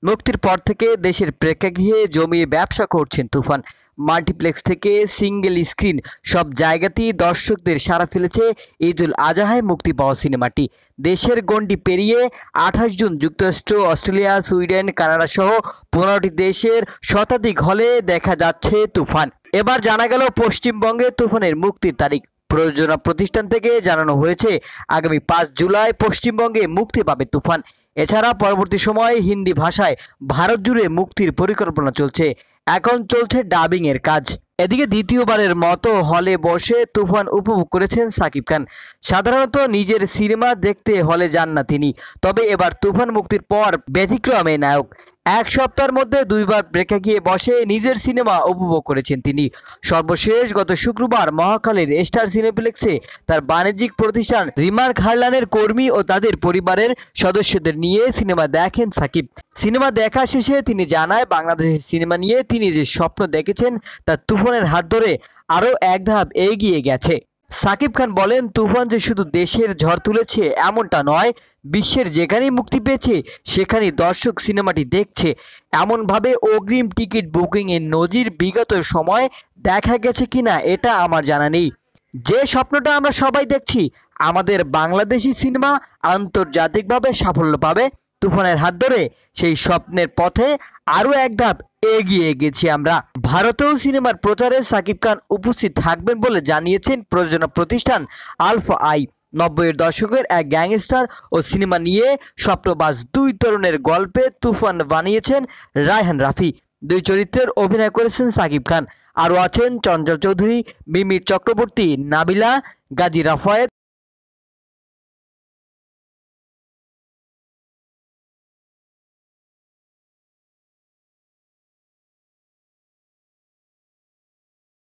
মুক্তির পর থেকে দেশের প্রেক্ষাগৃহে জমিয়ে ব্যবসা করছেন তুফান। মাল্টিপ্লেক্স থেকে সিঙ্গেল স্ক্রিন সব জায়গাতেই দর্শকদের সাড়া ফেলেছে ঈদুল আজহায় মুক্তি পাওয়া সিনেমাটি। দেশের গণ্ডি পেরিয়ে 28 জুন যুক্তরাষ্ট্র, অস্ট্রেলিয়া, সুইডেন, কানাডা সহ 15টি দেশের শতাধিক হলে দেখা যাচ্ছে তুফান। এবার জানা গেল পশ্চিমবঙ্গে তুফানের মুক্তির তারিখ। প্রযোজনা প্রতিষ্ঠান থেকে জানানো হয়েছে আগামী 5 জুলাই পশ্চিমবঙ্গে মুক্তি পাবে তুফান। এছাড়া পরবর্তী সময়ে হিন্দি ভাষায় ভারত জুড়ে মুক্তির পরিকল্পনা চলছে। এখন চলছে ডাবিং এর কাজ। এদিকে দ্বিতীয়বারের মতো হলে বসে তুফান উপভোগ করেছেন সাকিব খান। সাধারণত নিজের সিনেমা দেখতে হলে যান না তিনি, তবে এবার তুফান মুক্তির পর ব্যতিক্রমে নায়ক। এক সপ্তাহের মধ্যে 2বার প্রেক্ষাগৃহে বসে নিজের সিনেমা উপভোগ করেছেন তিনি। সর্বশেষ গত শুক্রবার মহাখালীর স্টার সিনেপ্লেক্সে তার বাণিজ্যিক প্রতিষ্ঠান রিমার্ক হারলানের কর্মী ও তাদের পরিবারের সদস্যদের নিয়ে সিনেমা দেখেন সাকিব। সিনেমা দেখা শেষে তিনি জানায়, বাংলাদেশের সিনেমা নিয়ে তিনি যে স্বপ্ন দেখেছেন তা তুফানের হাত ধরে আরও এক ধাপ এগিয়ে গেছে। সাকিব খান বলেন, তুফান যে শুধু দেশের ঝড় তুলেছে এমনটা নয়, বিশ্বের যেখানেই মুক্তি পেয়েছে সেখানেই দর্শক সিনেমাটি দেখছে। এমনভাবে অগ্রিম টিকিট বুকিং এর নজির বিগত সময় দেখা গেছে কিনা এটা আমার জানা নেই। যে স্বপ্নটা আমরা সবাই দেখছি, আমাদের বাংলাদেশি সিনেমা আন্তর্জাতিকভাবে সাফল্য পাবে তুফানের হাত ধরে, সেই স্বপ্নের পথে আরও এক ধাপ এগিয়ে গেছি আমরা। ভারতেও সিনেমার প্রচারে সাকিব খান উপস্থিত থাকবেন বলে জানিয়েছেন প্রযোজনা প্রতিষ্ঠান আলফা আই। 90-এর দশকের এক গ্যাংস্টার ও সিনেমা নিয়ে স্বপ্নবাজ 2 তরুণের গল্পে তুফান বানিয়েছেন রায়হান রাফি। 2 চরিত্রের অভিনয় করেছেন সাকিব খান। আরও আছেন চঞ্চল চৌধুরী, মিমি চক্রবর্তী, নাবিলা, গাজী রাফায়েত।